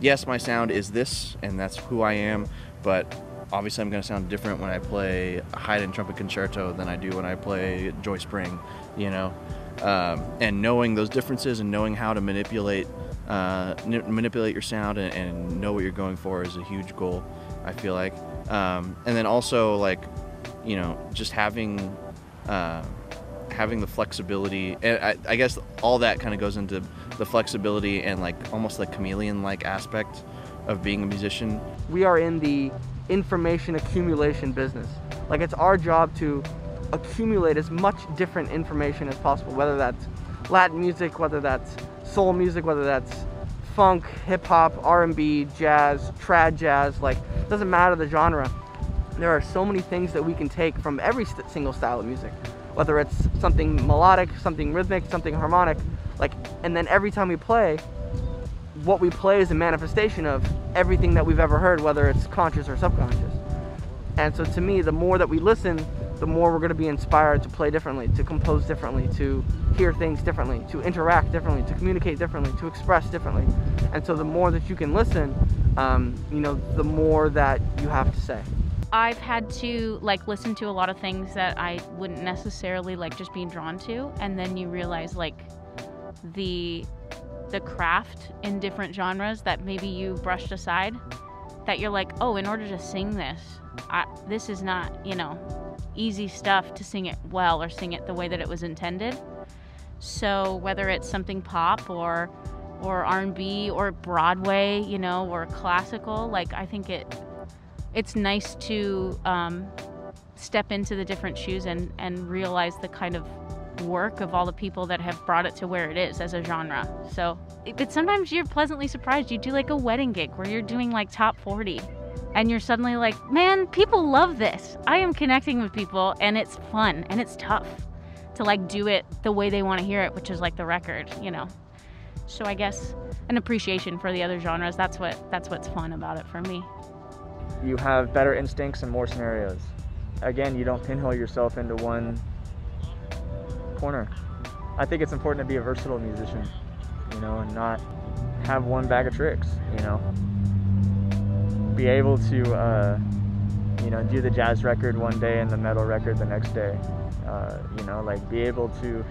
yes, my sound is this, and that's who I am, but obviously I'm going to sound different when I play a Haydn trumpet concerto than I do when I play Joy Spring, you know. And knowing those differences and knowing how to manipulate your sound and know what you're going for is a huge goal, I feel like. And then also, like, you know, just having the flexibility, and I guess all that kind of goes into the flexibility and like almost the chameleon-like aspect of being a musician. We are in the information accumulation business. Like, it's our job to accumulate as much different information as possible, whether that's Latin music, whether that's soul music, whether that's funk, hip-hop, R&B, jazz, trad jazz, like, doesn't matter the genre. There are so many things that we can take from every single style of music, whether it's something melodic, something rhythmic, something harmonic, like, and then every time we play, what we play is a manifestation of everything that we've ever heard, whether it's conscious or subconscious. And so to me, the more that we listen, the more we're going to be inspired to play differently, to compose differently, to hear things differently, to interact differently, to communicate differently, to express differently. And so the more that you can listen, you know, the more that you have to say. I've had to like listen to a lot of things that I wouldn't necessarily like just being drawn to, and then you realize like the craft in different genres that maybe you brushed aside, that you're like, oh, in order to sing this, this is not, you know, easy stuff to sing it well or sing it the way that it was intended. So whether it's something pop or R&B or Broadway, you know, or classical, like, I think it's nice to step into the different shoes and realize the kind of work of all the people that have brought it to where it is as a genre. So, but sometimes you're pleasantly surprised. You do like a wedding gig where you're doing like top 40 and you're suddenly like, man, people love this. I am connecting with people and it's fun and it's tough to like do it the way they want to hear it, which is like the record, you know. So I guess an appreciation for the other genres, that's what's fun about it for me. You have better instincts and more scenarios. Again, you don't pinhole yourself into one corner. I think it's important to be a versatile musician, you know, and not have one bag of tricks, you know. Be able to, you know, do the jazz record one day and the metal record the next day. You know, like, be able to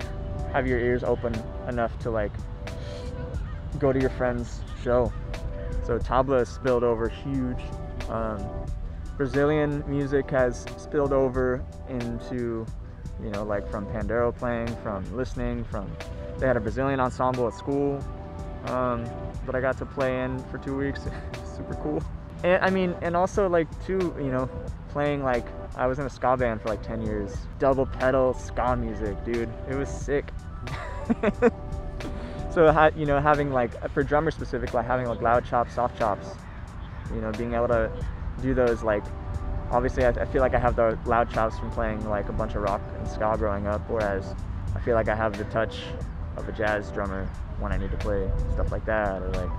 have your ears open enough to, like, go to your friend's show. So tabla spilled over huge. Brazilian music has spilled over into, you know, like, from Pandero playing, from listening, they had a Brazilian ensemble at school that I got to play in for 2 weeks. Super cool. And I mean, and also, like, too, you know, playing, like, I was in a ska band for like 10 years. Double pedal ska music, dude. It was sick. So, you know, having, like, for drummers specifically, like, having like loud chops, soft chops, you know, being able to do those, like, obviously I feel like I have the loud chops from playing like a bunch of rock and ska growing up, whereas I feel like I have the touch of a jazz drummer when I need to play stuff like that, or like,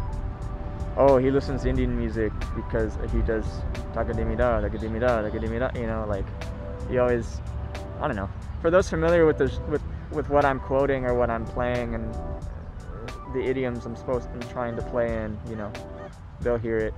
oh, he listens to Indian music because he does takadimi-da, takadimi-da, takadimi-da, you know, like, you always, I don't know. For those familiar with with what I'm quoting or what I'm playing and the idioms I'm trying to play in, you know, they'll hear it.